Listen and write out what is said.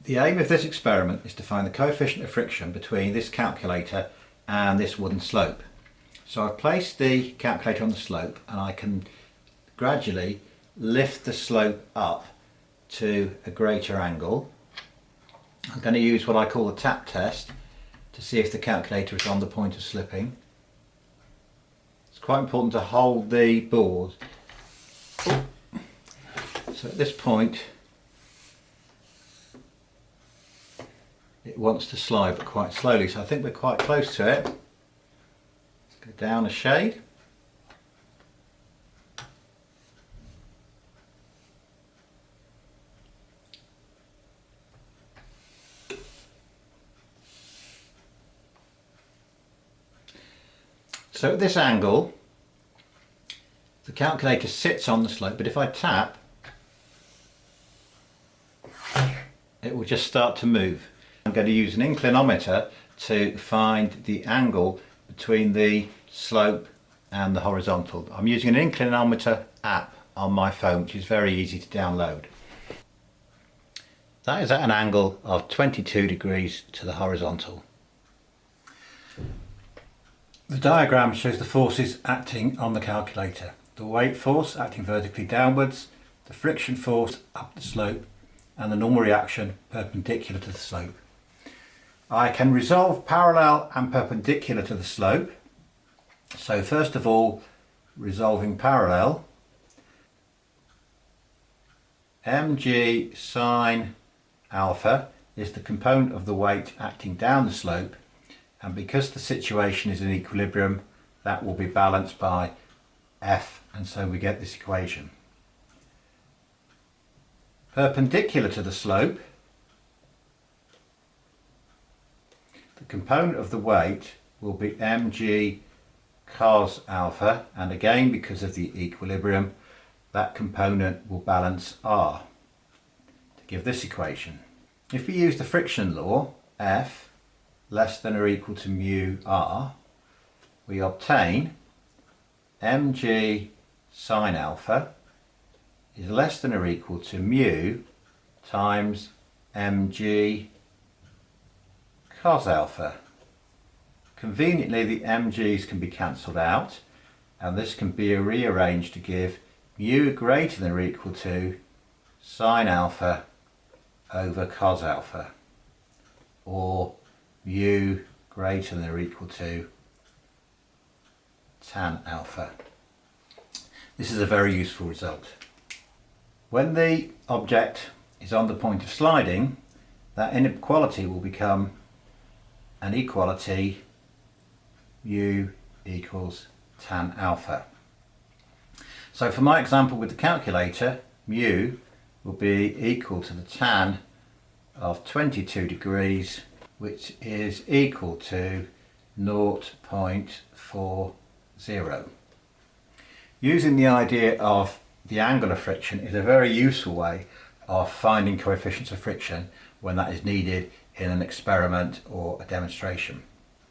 The aim of this experiment is to find the coefficient of friction between this calculator and this wooden slope. So I've placed the calculator on the slope and I can gradually lift the slope up to a greater angle. I'm going to use what I call the tap test to see if the calculator is on the point of slipping. It's quite important to hold the board. So at this point it wants to slide, but quite slowly, so I think we're quite close to it. Let's go down a shade. So at this angle the calculator sits on the slope, but if I tap it will just start to move. I'm going to use an inclinometer to find the angle between the slope and the horizontal. I'm using an inclinometer app on my phone, which is very easy to download. That is at an angle of 22 degrees to the horizontal. The diagram shows the forces acting on the calculator. The weight force acting vertically downwards, the friction force up the slope, and the normal reaction perpendicular to the slope. I can resolve parallel and perpendicular to the slope. So first of all, resolving parallel, mg sine alpha is the component of the weight acting down the slope, and because the situation is in equilibrium that will be balanced by F, and so we get this equation. Perpendicular to the slope, the component of the weight will be mg cos alpha, and again because of the equilibrium that component will balance R to give this equation. If we use the friction law, F less than or equal to mu R, we obtain mg sine alpha is less than or equal to mu times mg cos alpha. Conveniently the mg's can be cancelled out and this can be rearranged to give mu greater than or equal to sine alpha over cos alpha, or mu greater than or equal to tan alpha. This is a very useful result. When the object is on the point of sliding, that inequality will become an equality mu equals tan alpha. So for my example with the calculator, mu will be equal to the tan of 22 degrees, which is equal to 0.40. Using the idea of the angle of friction is a very useful way of finding coefficients of friction when that is needed in an experiment or a demonstration.